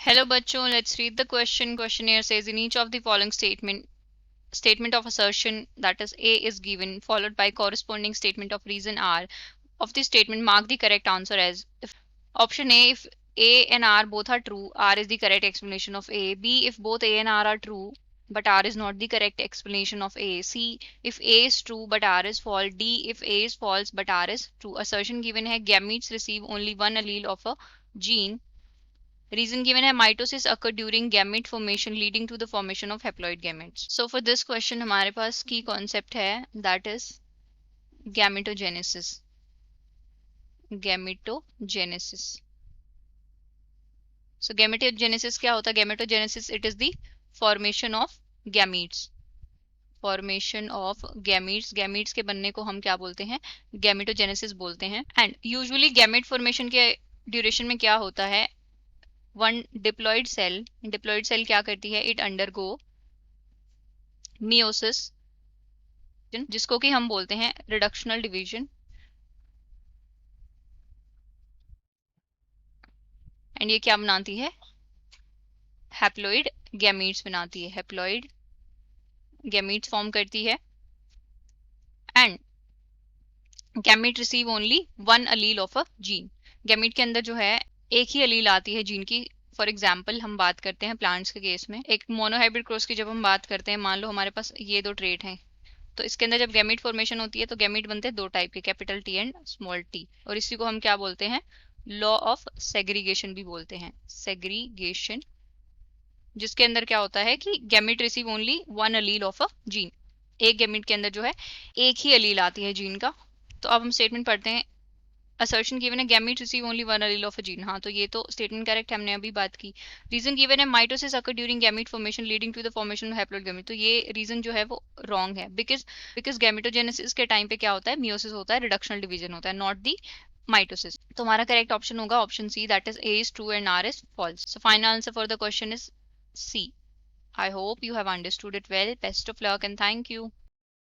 Hello बच्चों, let's read the question. Questionnaire says in each of the following statement of assertion, that is A is given followed by corresponding statement of reason R of the statement, mark the correct answer as. If option A, if A and R both are true, R is the correct explanation of A. B, if both A and R are true but R is not the correct explanation of A. C, if A is true but R is false. D, if A is false but R is true. Assertion given है gametes receive only one allele of a gene. Reason given है mitosis occur during gamete formation leading to the formation of haploid gametes. So for this question हमारे पास key concept है, that is gametogenesis. Gametogenesis. So gametogenesis क्या होता है? Gametogenesis, it is the formation of gametes. Formation of gametes. Gametes के बनने को हम क्या बोलते हैं? गैमेटोजेनेसिस बोलते हैं. एंड यूजुअली गैमेट फॉर्मेशन के ड्यूरेशन में क्या होता है? वन डिप्लॉयड सेल क्या करती है? इट अंडरगो मियोसिस, जिसको कि हम बोलते हैं रिडक्शनल डिवीजन. एंड ये क्या बनाती है? हैप्लॉइड गैमीट्स बनाती है. हैप्लॉइड गैमीट्स फॉर्म करती है. And gamete receive only one Aleel of a gene. Gamete के अंदर जो है एक ही अलील आती है जीन की. फॉर एग्जाम्पल हम बात करते हैं प्लांट्स के केस में, एक मोनोहाइब्रिड क्रॉस की जब हम बात करते हैं, मान लो हमारे पास ये दो ट्रेट हैं, तो इसके अंदर जब गैमीट फॉर्मेशन होती है तो गैमीट बनते हैं दो टाइप के, capital T and small T. और इसी को हम क्या बोलते हैं? लॉ ऑफ सेग्रीगेशन भी बोलते हैं. सेग्रीगेशन, जिसके अंदर क्या होता है कि gamete receive only one Aleel of a gene. एक गैमीट के अंदर जो है एक ही अलील आती है जीन का. तो अब हम स्टेटमेंट पढ़ते हैं. असर्शन गिवन है gamete receive only one Aleel of a gene. हाँ, तो ये तो स्टेटमेंट करेक्ट, हमने अभी बात की. रीजन गिवन है mitosis occur during gamete formation leading to the formation of haploid gamete. तो ये रीजन जो है वो रॉन्ग है, बिकॉज गैमेटोजेनेसिस के टाइम पे क्या होता है? मियोसिस होता है, रिडक्शनल डिवीजन होता है, नॉट दी माइटोसिस. तो हमारा करेक्ट ऑप्शन होगा option C, that is A is true and R is false. So final answer for the question is C. I hope you have understood it well. Best of luck and thank you.